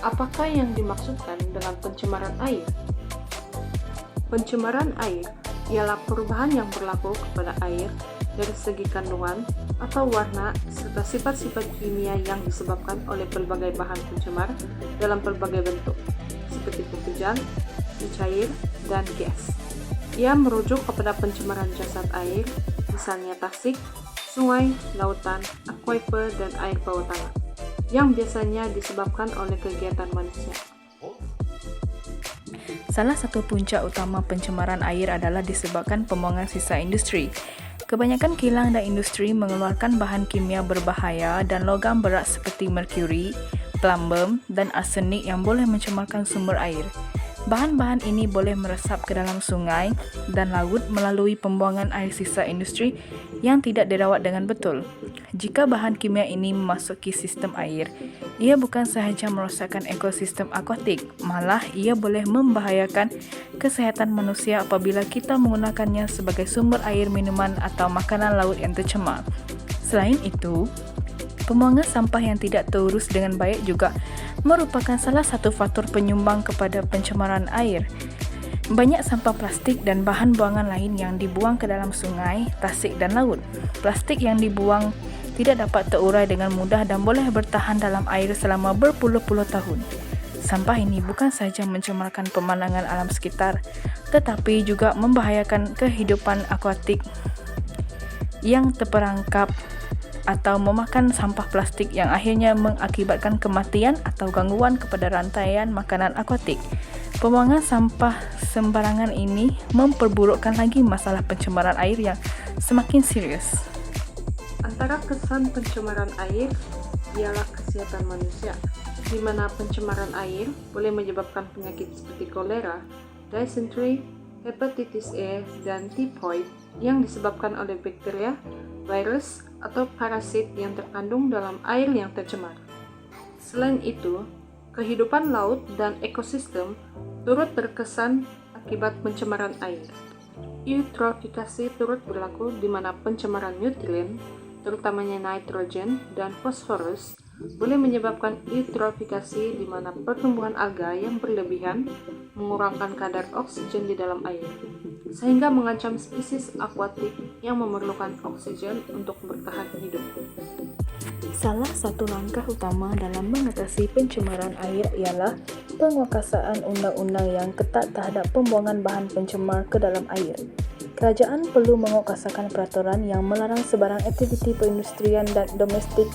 Apakah yang dimaksudkan dengan pencemaran air? Pencemaran air ialah perubahan yang berlaku kepada air dari segi kandungan atau warna serta sifat-sifat kimia yang disebabkan oleh pelbagai bahan pencemar dalam pelbagai bentuk, seperti pekerjaan, cair, dan gas. Ia merujuk kepada pencemaran jasad air, misalnya tasik, sungai, lautan, aquifer, dan air bawah tanah, yang biasanya disebabkan oleh kegiatan manusia. Salah satu punca utama pencemaran air adalah disebabkan pembuangan sisa industri. Kebanyakan kilang dan industri mengeluarkan bahan kimia berbahaya dan logam berat seperti merkuri, plumbum, dan arsenik yang boleh mencemarkan sumber air. Bahan-bahan ini boleh meresap ke dalam sungai dan laut melalui pembuangan air sisa industri yang tidak dirawat dengan betul. Jika bahan kimia ini memasuki sistem air, ia bukan sahaja merosakkan ekosistem akuatik, malah ia boleh membahayakan kesehatan manusia apabila kita menggunakannya sebagai sumber air minuman atau makanan laut yang tercemar. Selain itu, pembuangan sampah yang tidak terurus dengan baik juga merupakan salah satu faktor penyumbang kepada pencemaran air. Banyak sampah plastik dan bahan buangan lain yang dibuang ke dalam sungai, tasik dan laut. Plastik yang dibuang tidak dapat terurai dengan mudah dan boleh bertahan dalam air selama berpuluh-puluh tahun. Sampah ini bukan sahaja mencemarkan pemandangan alam sekitar, tetapi juga membahayakan kehidupan akuatik yang terperangkap atau memakan sampah plastik yang akhirnya mengakibatkan kematian atau gangguan kepada rantaian makanan akuatik. Pembuangan sampah sembarangan ini memperburukkan lagi masalah pencemaran air yang semakin serius. Antara kesan pencemaran air ialah kesehatan manusia, di mana pencemaran air boleh menyebabkan penyakit seperti kolera, dysentery, hepatitis A, dan tifoid yang disebabkan oleh bakteria, virus, atau parasit yang terkandung dalam air yang tercemar. Selain itu, kehidupan laut dan ekosistem turut terkesan akibat pencemaran air. Eutrofikasi turut berlaku di mana pencemaran nutrien, terutamanya nitrogen dan fosforus, boleh menyebabkan eutrofikasi di mana pertumbuhan alga yang berlebihan mengurangkan kadar oksigen di dalam air, sehingga mengancam spesies akuatik yang memerlukan oksigen untuk bertahan hidup. Salah satu langkah utama dalam mengatasi pencemaran air ialah penguatkuasaan undang-undang yang ketat terhadap pembuangan bahan pencemar ke dalam air. Kerajaan perlu menguatkuasakan peraturan yang melarang sebarang aktiviti perindustrian dan domestik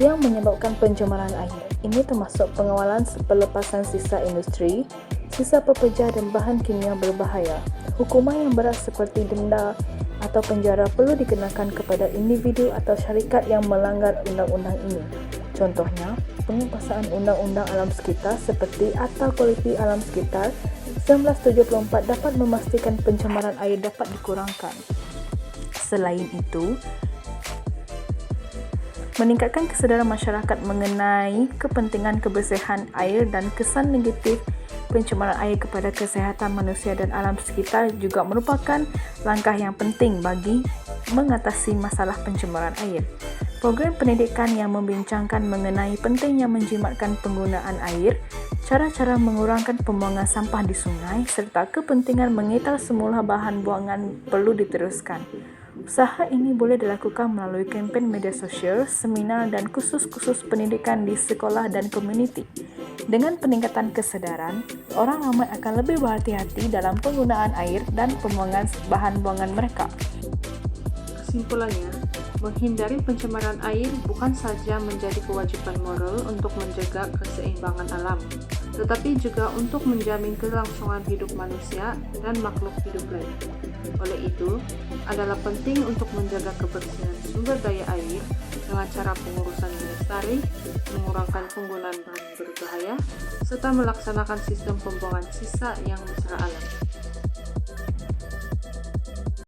yang menyebabkan pencemaran air. Ini termasuk pengawalan pelepasan sisa industri, sisa pekerja dan bahan kimia berbahaya. Hukuman yang berat seperti denda atau penjara perlu dikenakan kepada individu atau syarikat yang melanggar undang-undang ini. Contohnya, penguatkuasaan undang-undang alam sekitar seperti Akta Kualiti Alam Sekitar 1974 dapat memastikan pencemaran air dapat dikurangkan. Selain itu, meningkatkan kesedaran masyarakat mengenai kepentingan kebersihan air dan kesan negatif pencemaran air kepada kesihatan manusia dan alam sekitar juga merupakan langkah yang penting bagi mengatasi masalah pencemaran air. Program pendidikan yang membincangkan mengenai pentingnya menjimatkan penggunaan air, cara-cara mengurangkan pembuangan sampah di sungai, serta kepentingan mengital semula bahan buangan perlu diteruskan. Usaha ini boleh dilakukan melalui kempen media sosial, seminar dan kursus-kursus pendidikan di sekolah dan komuniti. Dengan peningkatan kesedaran, orang ramai akan lebih berhati-hati dalam penggunaan air dan pembuangan bahan buangan mereka. Kesimpulannya, menghindari pencemaran air bukan saja menjadi kewajiban moral untuk menjaga keseimbangan alam, tetapi juga untuk menjamin kelangsungan hidup manusia dan makhluk hidup lain. Oleh itu, adalah penting untuk menjaga kebersihan sumber daya air dengan cara pengurusan lestari, mengurangkan penggunaan bahan berbahaya, serta melaksanakan sistem pembuangan sisa yang mesra alam.